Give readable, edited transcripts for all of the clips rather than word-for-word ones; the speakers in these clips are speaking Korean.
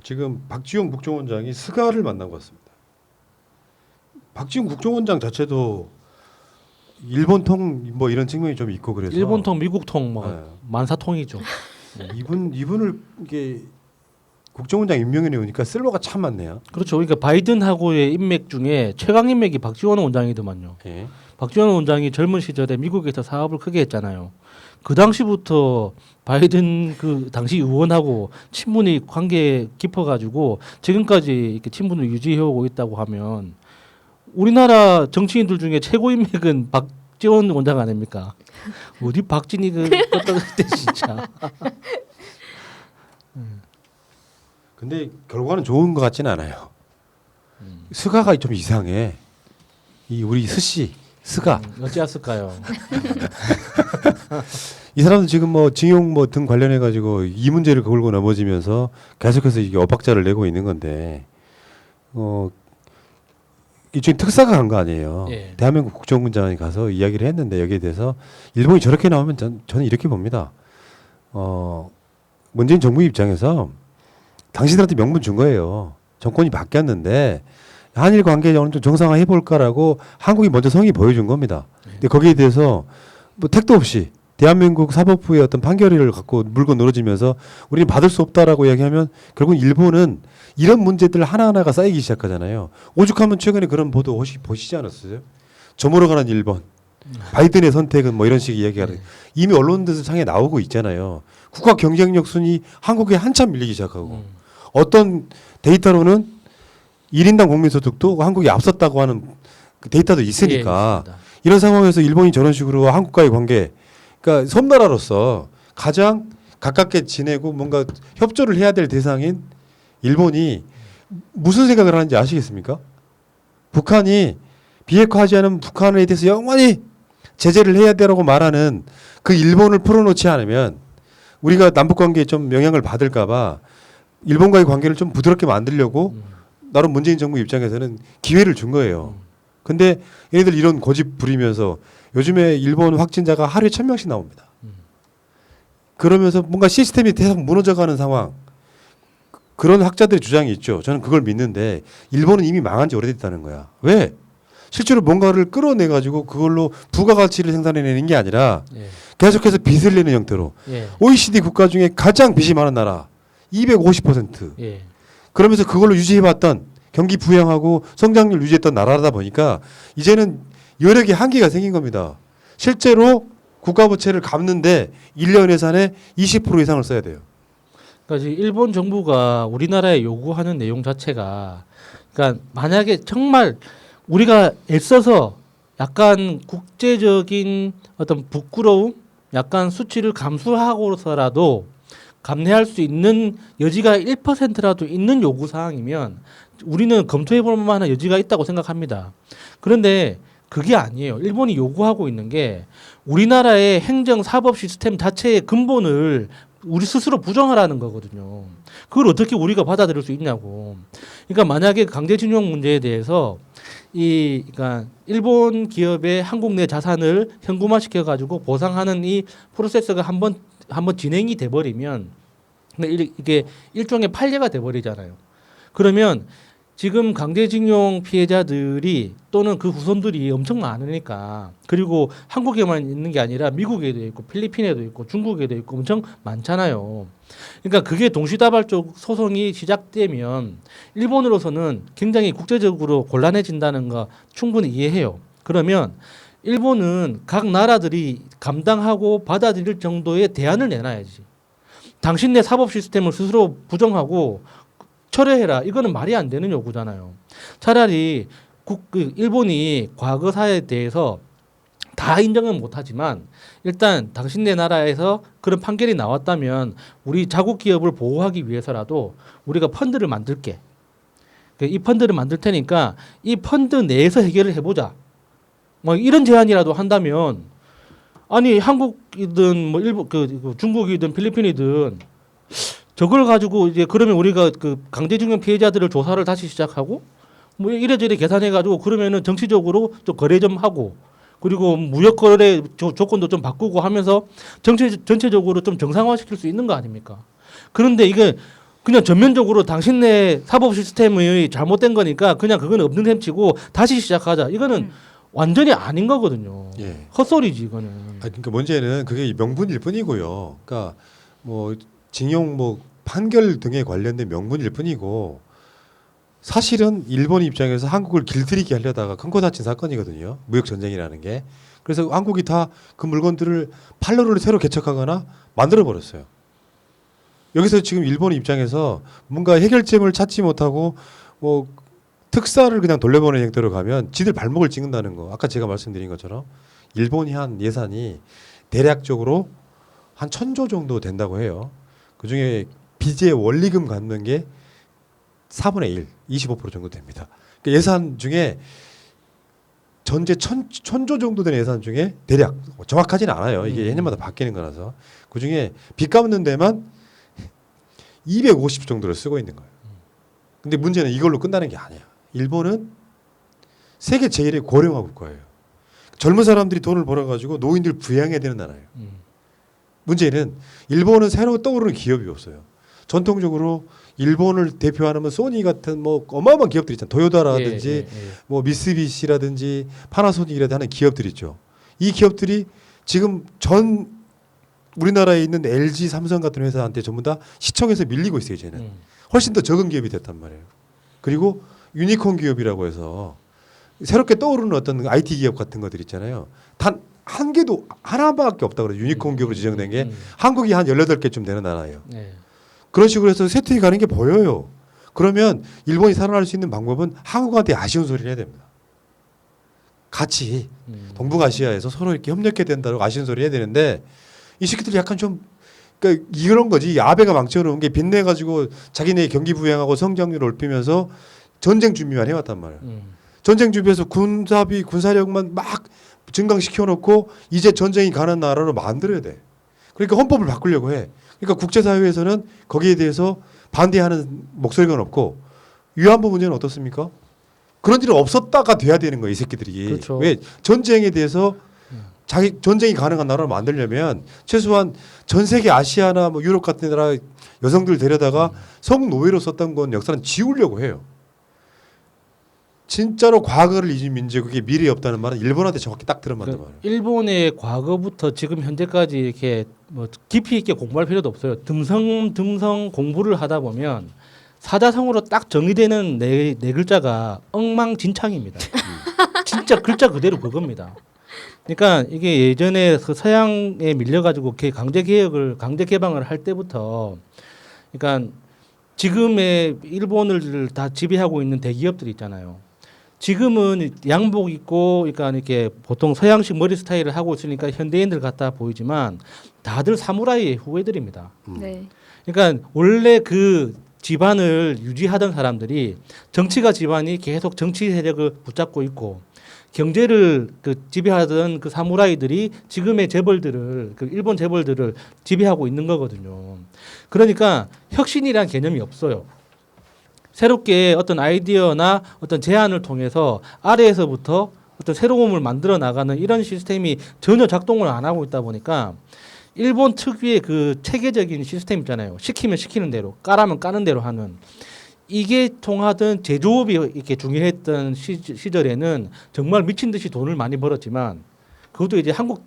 지금 박지원 국정원장이 스가를 만난 것 같습니다. 박지원 국정원장 자체도 일본통 뭐 이런 측면이 좀 있고 그래서 일본통, 미국통 뭐 네. 만사통이죠. 이분을 이게 국정원장 임명해 놓으니까 쓸모가 참 많네요. 그렇죠. 그러니까 바이든하고의 인맥 중에 최강 인맥이 박지원 원장이더만요. 예. 박지원 원장이 젊은 시절에 미국에서 사업을 크게 했잖아요. 그 당시부터 바이든 그 당시 의원하고 친분이 관계 깊어가지고 지금까지 이렇게 친분을 유지해 오고 있다고 하면 우리나라 정치인들 중에 최고 인맥은 박지원 원장 아닙니까? 어디 박진이 그 떴다 때 진짜. 근데 결과는 좋은 것 같지는 않아요. 스가가 좀 이상해. 이 우리 스가 어찌했을까요? 이 사람은 지금 뭐 징용 뭐 등 관련해 가지고 이 문제를 걸고 넘어지면서 계속해서 이게 엇박자를 내고 있는 건데 일종의 특사가 간 거 아니에요. 예. 대한민국 국정원장이 가서 이야기를 했는데 여기에 대해서 일본이 저렇게 나오면 저는 이렇게 봅니다. 문재인 정부 입장에서 당신들한테 명분 준 거예요. 정권이 바뀌었는데 한일 관계 어느 정도 정상화 해볼까라고 한국이 먼저 성의 보여준 겁니다. 근데 거기에 대해서 뭐 택도 없이 대한민국 사법부의 어떤 판결을 갖고 물고 늘어지면서 우리는 받을 수 없다라고 이야기하면 결국 일본은 이런 문제들 하나하나가 쌓이기 시작하잖아요. 오죽하면 최근에 그런 보도 혹시 보시지 않았어요? 저물어가는 일본, 바이든의 선택은 뭐 이런 식의 이야기가 이미 언론들 상에 나오고 있잖아요. 국가 경쟁력 순위 한국에 한참 밀리기 시작하고 어떤 데이터로는 1인당 국민소득도 한국이 앞섰다고 하는 그 데이터도 있으니까 예, 이런 상황에서 일본이 저런 식으로 한국과의 관계 그러니까 섬나라로서 가장 가깝게 지내고 뭔가 협조를 해야 될 대상인 일본이 무슨 생각을 하는지 아시겠습니까? 북한이 비핵화하지 않은 북한에 대해서 영원히 제재를 해야 되라고 말하는 그 일본을 풀어놓지 않으면 우리가 남북관계에 좀 영향을 받을까봐 일본과의 관계를 좀 부드럽게 만들려고 나름 문재인 정부 입장에서는 기회를 준 거예요. 근데 얘네들 이런 고집 부리면서 요즘에 일본 확진자가 하루에 1,000명씩 나옵니다. 그러면서 뭔가 시스템이 계속 무너져가는 상황. 그런 학자들의 주장이 있죠. 저는 그걸 믿는데 일본은 이미 망한 지 오래됐다는 거야. 왜? 실제로 뭔가를 끌어내가지고 그걸로 부가가치를 생산해내는 게 아니라 예. 계속해서 빚을 내는 형태로 예. OECD 국가 중에 가장 빚이 많은 나라 250%. 예. 그러면서 그걸로 유지해봤던 경기 부양하고 성장률 유지했던 나라다 보니까 이제는 여력의 한계가 생긴 겁니다. 실제로 국가부채를 갚는데 1년 예산에 20% 이상을 써야 돼요. 그러니까 지금 일본 정부가 우리나라에 요구하는 내용 자체가 그러니까 만약에 정말 우리가 애써서 약간 국제적인 어떤 부끄러움, 약간 수치를 감수하고서라도 감내할 수 있는 여지가 1%라도 있는 요구 사항이면 우리는 검토해 볼 만한 여지가 있다고 생각합니다. 그런데 그게 아니에요. 일본이 요구하고 있는 게 우리나라의 행정 사법 시스템 자체의 근본을 우리 스스로 부정하라는 거거든요. 그걸 어떻게 우리가 받아들일 수 있냐고. 그러니까 만약에 강제징용 문제에 대해서 그러니까 일본 기업의 한국 내 자산을 현금화시켜 가지고 보상하는 이 프로세스가 한번 진행이 돼 버리면 이게 일종의 판례가 돼 버리잖아요. 그러면 지금 강제징용 피해자들이 또는 그 후손들이 엄청 많으니까 그리고 한국에만 있는 게 아니라 미국에도 있고 필리핀에도 있고 중국에도 있고 엄청 많잖아요. 그러니까 그게 동시다발적 소송이 시작되면 일본으로서는 굉장히 국제적으로 곤란해진다는 거 충분히 이해해요. 그러면 일본은 각 나라들이 감당하고 받아들일 정도의 대안을 내놔야지. 당신네 사법 시스템을 스스로 부정하고 철회해라. 이거는 말이 안 되는 요구잖아요. 차라리 일본이 과거사에 대해서 다 인정은 못하지만 일단 당신네 나라에서 그런 판결이 나왔다면 우리 자국 기업을 보호하기 위해서라도 우리가 펀드를 만들게. 이 펀드를 만들 테니까 이 펀드 내에서 해결을 해보자. 뭐 이런 제안이라도 한다면 아니 한국이든 뭐 일본 중국이든 필리핀이든 저걸 가지고 이제 그러면 우리가 그 강제징용 피해자들을 조사를 다시 시작하고 뭐 이래저래 계산해가지고 그러면은 정치적으로 좀 거래 좀 하고 그리고 무역 거래 조건도 좀 바꾸고 하면서 전체적으로 좀 정상화시킬 수 있는 거 아닙니까? 그런데 이게 그냥 전면적으로 당신네 사법 시스템의 잘못된 거니까 그냥 그건 없는 셈 치고 다시 시작하자. 이거는 완전히 아닌 거거든요. 예. 헛소리지 이거는. 그러니까 문제는 그게 명분일 뿐이고요. 그러니까 뭐 징용 뭐 판결 등에 관련된 명분일 뿐이고 사실은 일본 입장에서 한국을 길들이게 하려다가 큰 코 다친 사건이거든요. 무역 전쟁이라는 게. 그래서 한국이 다 그 물건들을 판로를 새로 개척하거나 만들어 버렸어요. 여기서 지금 일본 입장에서 뭔가 해결점을 찾지 못하고 뭐 특사를 그냥 돌려보는 형태로 가면 지들 발목을 찍는다는 거. 아까 제가 말씀드린 것처럼 일본이 한 예산이 대략적으로 한 1,000조 정도 된다고 해요. 그중에 빚의 원리금 갚는 게 4분의 1, 25% 정도 됩니다. 그 예산 중에 전체 1,000조 정도 되는 예산 중에 대략 정확하지는 않아요. 이게 해년마다 바뀌는 거라서 그중에 빚 갚는 데만 250 정도를 쓰고 있는 거예요. 근데 문제는 이걸로 끝나는 게 아니야. 일본은 세계 제1의 고령화 국가예요. 젊은 사람들이 돈을 벌어가지고 노인들 부양해야 되는 나라예요. 문제는 일본은 새로 떠오르는 기업이 없어요. 전통적으로 일본을 대표하는 소니 같은 뭐 어마어마한 기업들 있잖아요. 도요타라든지 뭐 미쓰비시라든지 파나소닉이라든지 하는 기업들 있죠. 이 기업들이 지금 전 우리나라에 있는 LG, 삼성 같은 회사한테 전부 다 시청에서 밀리고 있어요. 이제는 훨씬 더 적은 기업이 됐단 말이에요. 그리고 유니콘 기업이라고 해서 새롭게 떠오르는 어떤 IT 기업 같은 것들 있잖아요. 단 한 개도 하나밖에 없다고 그래요. 유니콘 기업으로 지정된 게 한국이 한 18개쯤 되는 나라예요. 그런 식으로 해서 세팅이 가는 게 보여요. 그러면 일본이 살아날 수 있는 방법은 한국한테 아쉬운 소리를 해야 됩니다. 같이 동북아시아에서 서로 이렇게 협력해야 된다고 아쉬운 소리 해야 되는데 이 새끼들이 약간 좀 그러니까 이런 거지. 아베가 망쳐놓은 게 빚내가지고 자기네 경기 부양하고 성장률을 올리면서 전쟁 준비만 해왔단 말이에요. 전쟁 준비해서 군사비, 군사력만 막 증강시켜놓고 이제 전쟁이 가는 나라로 만들어야 돼. 그러니까 헌법을 바꾸려고 해. 그러니까 국제사회에서는 거기에 대해서 반대하는 목소리가 없고 위안부 문제는 어떻습니까? 그런 일은 없었다가 돼야 되는 거예요. 이 새끼들이. 그렇죠. 왜 전쟁에 대해서 자기 전쟁이 가능한 나라를 만들려면 최소한 전 세계 아시아나 뭐 유럽 같은 나라 여성들 데려다가 성노예로 썼던 건 역사는 지우려고 해요. 진짜로 과거를 잊은 민족에게 미래에 없다는 말은 일본한테 정확히 딱 들어맞는 말이에요. 일본의 과거부터 지금 현재까지 이렇게 뭐 깊이 있게 공부할 필요도 없어요. 듬성 공부를 하다 보면 사자성어로 딱 정의되는 네 글자가 엉망진창입니다. 진짜 글자 그대로 그겁니다. 그러니까 이게 예전에 그 서양에 밀려가지고 강제 개방을 할 때부터, 그러니까 지금의 일본을 다 지배하고 있는 대기업들 있잖아요. 지금은 양복 입고, 그러니까 이렇게 보통 서양식 머리 스타일을 하고 있으니까 현대인들 같아 보이지만 다들 사무라이의 후예들입니다. 네. 그러니까 원래 그 집안을 유지하던 사람들이 정치가 집안이 계속 정치 세력을 붙잡고 있고 경제를 그 지배하던 그 사무라이들이 지금의 재벌들을 그 일본 재벌들을 지배하고 있는 거거든요. 그러니까 혁신이란 개념이 없어요. 새롭게 어떤 아이디어나 어떤 제안을 통해서 아래에서부터 어떤 새로움을 만들어 나가는 이런 시스템이 전혀 작동을 안 하고 있다 보니까 일본 특유의 그 체계적인 시스템 있잖아요. 시키면 시키는 대로, 까라면 까는 대로 하는. 이게 통하던 제조업이 이렇게 중요했던 시절에는 정말 미친 듯이 돈을 많이 벌었지만 그것도 이제 한국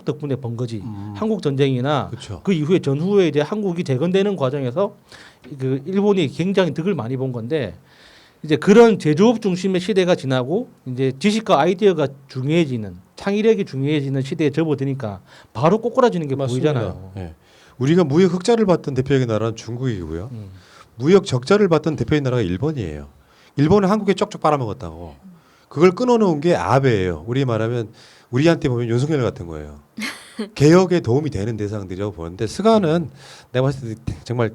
덕분에 번 거지. 한국 전쟁이나 그쵸. 그 이후에 전후에 이제 한국이 재건되는 과정에서 그 일본이 굉장히 득을 많이 본 건데 이제 그런 제조업 중심의 시대가 지나고 이제 지식과 아이디어가 중요해지는 창의력이 중요해지는 시대에 접어드니까 바로 꼬꾸라지는 게 맞습니다. 보이잖아요. 예. 우리가 무역 흑자를 봤던 대표적인 나라는 중국이고요. 무역 적자를 봤던 대표적인 나라가 일본이에요. 일본은 한국에 쪽쪽 빨아먹었다고. 그걸 끊어놓은 게 아베예요. 우리 말하면 우리한테 보면 윤석열 같은 거예요. 개혁에 도움이 되는 대상들이라고 보는데 스가는 내가 봤을 때 정말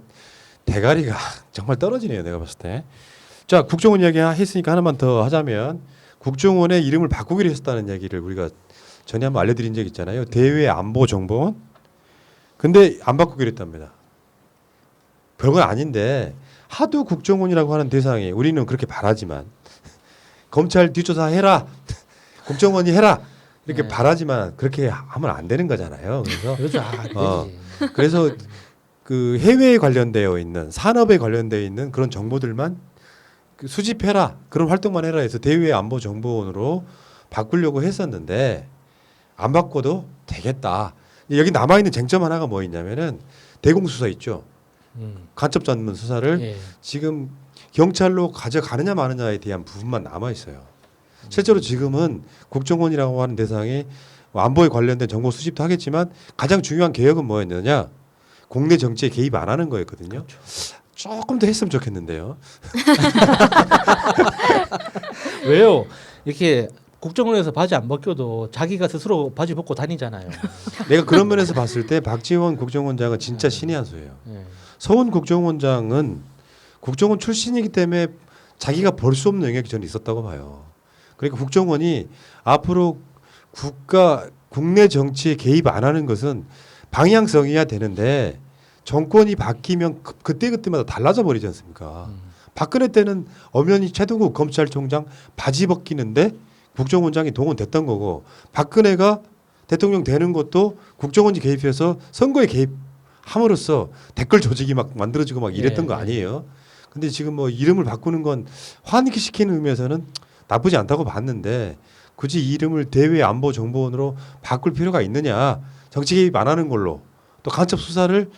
대가리가 정말 떨어지네요. 내가 봤을 때. 자, 국정원 이야기 했으니까 하나만 더 하자면 국정원의 이름을 바꾸기로 했었다는 얘기를 우리가 전에 한번 알려드린 적 있잖아요. 대외안보정보원. 근데 안 바꾸기로 했답니다. 별건 아닌데 하도 국정원이라고 하는 대상이 우리는 그렇게 바라지만 검찰 뒷조사 해라. 국정원이 해라. 이렇게 바라지만 그렇게 하면 안 되는 거잖아요. 그래서 그렇죠. 아, 안 되지. 그래서 그 해외에 관련되어 있는 산업에 관련되어 있는 그런 정보들만 그 수집해라 그런 활동만 해라 해서 대외 안보 정보원으로 바꾸려고 했었는데 안 바꿔도 되겠다. 여기 남아 있는 쟁점 하나가 뭐 있냐면은 대공수사 있죠. 간첩 전문 수사를 예. 지금 경찰로 가져가느냐 마느냐에 대한 부분만 남아 있어요. 실제로 지금은 국정원이라고 하는 대상이 안보에 관련된 정보 수집도 하겠지만 가장 중요한 개혁은 뭐였느냐? 국내 정치에 개입 안 하는 거였거든요. 그렇죠. 조금 더 했으면 좋겠는데요. 왜요? 이렇게 국정원에서 바지 안 벗겨도 자기가 스스로 바지 벗고 다니잖아요. 내가 그런 면에서 봤을 때 박지원 국정원장은 진짜 신의 한 수예요. 예. 서훈 국정원장은 국정원 출신이기 때문에 자기가 벌 수 없는 영역이 저는 있었다고 봐요. 그러니까 국정원이 앞으로 국내 정치에 개입 안 하는 것은 방향성이야 되는데 정권이 바뀌면 그때그때마다 달라져 버리지 않습니까? 박근혜 때는 엄연히 최동국 검찰총장 바지 벗기는데 국정원장이 동원됐던 거고 박근혜가 대통령 되는 것도 국정원이 개입해서 선거에 개입함으로써 댓글 조직이 막 만들어지고 막 이랬던 거 아니에요. 근데 지금 뭐 이름을 바꾸는 건 환기시키는 의미에서는 나쁘지 않다고 봤는데 굳이 이름을 대외 안보 정보원으로 바꿀 필요가 있느냐? 정치 개입 안 하는 걸로 또 간첩 수사를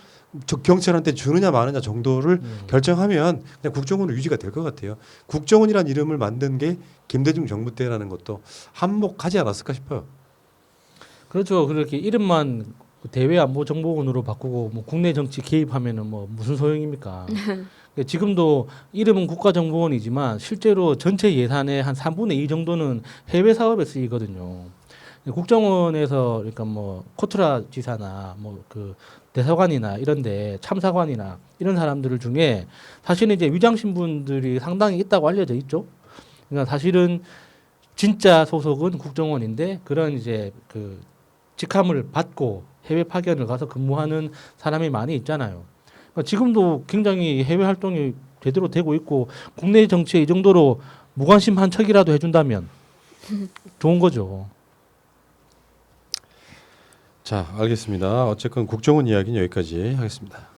경찰한테 주느냐 마느냐 정도를 결정하면 그냥 국정원으로 유지가 될 것 같아요. 국정원이라는 이름을 만든 게 김대중 정부 때라는 것도 한몫하지 않았을까 싶어요. 그렇죠. 그렇게 이름만 대외 안보 정보원으로 바꾸고 뭐 국내 정치 개입하면은 뭐 무슨 소용입니까? 지금도 이름은 국가정보원이지만 실제로 전체 예산의 한 3분의 2 정도는 해외 사업에 쓰이거든요. 국정원에서 그러니까 뭐 코트라 지사나 뭐 그 대사관이나 이런데 참사관이나 이런 사람들 중에 사실은 이제 위장 신분들이 상당히 있다고 알려져 있죠. 그러니까 사실은 진짜 소속은 국정원인데 그런 이제 그 직함을 받고 해외 파견을 가서 근무하는 사람이 많이 있잖아요. 그러니까 지금도 굉장히 해외 활동이 제대로 되고 있고 국내 정치에 이 정도로 무관심한 척이라도 해준다면 좋은 거죠. 자, 알겠습니다. 어쨌건 국정원 이야기는 여기까지 하겠습니다.